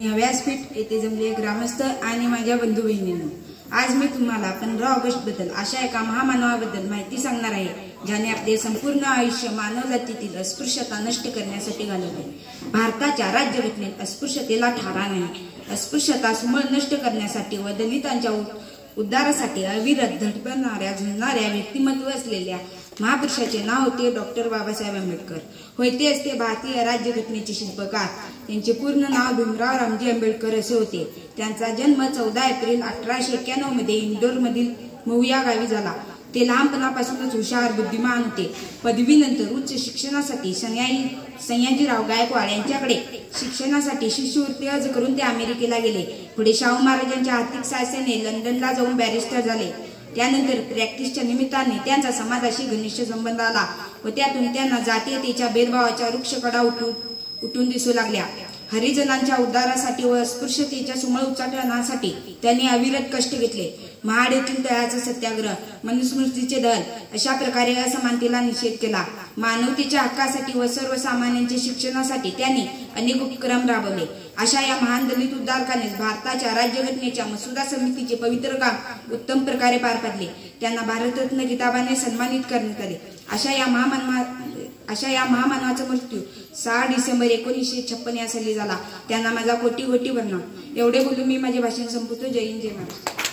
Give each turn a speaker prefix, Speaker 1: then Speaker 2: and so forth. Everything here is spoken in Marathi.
Speaker 1: व्यासपीठ येथे जमले ग्रामस्थ आणि माझ्या बंधू बहिणींनो, आज मी तुम्हाला 15 ऑगस्ट बद्दल अशा एका महामानवाबद्दल माहिती सांगणार आहे, ज्याने आपले संपूर्ण आयुष्य मानवजातीतील अस्पृश्यता नष्ट करण्यासाठी घालवले। भारताच्या राज्यघटनेत अस्पृश्यतेला थारा नाही। अस्पृश्यता समूळ नष्ट करण्यासाठी व दलितांच्या उद्धारासाठी अविरत धडपडणाऱ्या झुंजणाऱ्या व्यक्तिमत्व असलेल्या महापुरुषाचे नाव होते डॉक्टर बाबासाहेब आंबेडकर। होय, तेच ते भारतीय राज्यघटनेचे शिल्पकार। त्यांचे पूर्ण नाव भीमराव रामजी आंबेडकर असे होते। त्यांचा जन्म 14 एप्रिल 1891 मध्ये इंदोरमधील महू या गावी झाला। ते लहानपणापासूनच हुशार बुद्धिमान होते। पदवीनंतर उच्च शिक्षणासाठी सयाजीराव गायकवाड यांच्याकडे शिक्षणासाठी शिष्यवृत्ती अर्ज करून ते अमेरिकेला गेले। पुढे शाहू महाराजांच्या आर्थिक सहाय्याने लंडनला जाऊन बॅरिस्टर झाले। त्यानंतर प्रॅक्टिसच्या निमित्ताने त्यांचा समाजाशी घनिष्ठ संबंध आला व त्यातून त्यांना जातीयतेच्या भेदभावाच्या वृक्षकडा उठून दिसू लागल्या। हरिजनांच्या उद्धारासाठी व अस्पृश्यतेच्या समूळ उच्चाटनासाठी त्यांनी अविरत कष्ट घेतले। महाड येथील तळ्याचा सत्याग्रह, मनुस्मृतीचे दहन अशा प्रकारे असमानतेला निषेध केला। मानवतेच्या हक्कासाठी व सर्वसामान्यांच्या शिक्षणासाठी त्यांनी अनेक उपक्रम राबवले। अशा या महान दलित उद्धारकानेच भारताच्या राज्यघटनेच्या मसुदा समितीचे पवित्र काम उत्तम प्रकारे पार पाडले। त्यांना भारतरत्न किताबाने सन्मानित करण्यात आले। अशा या महामानवाचा मृत्यू 6 डिसेंबर 1956 या साली झाला। त्यांना माझा कोटी कोटी प्रणाम। एवढे बोलून मी माझे भाषण संपवतो। जय हिंद, जय महाराष्ट्र।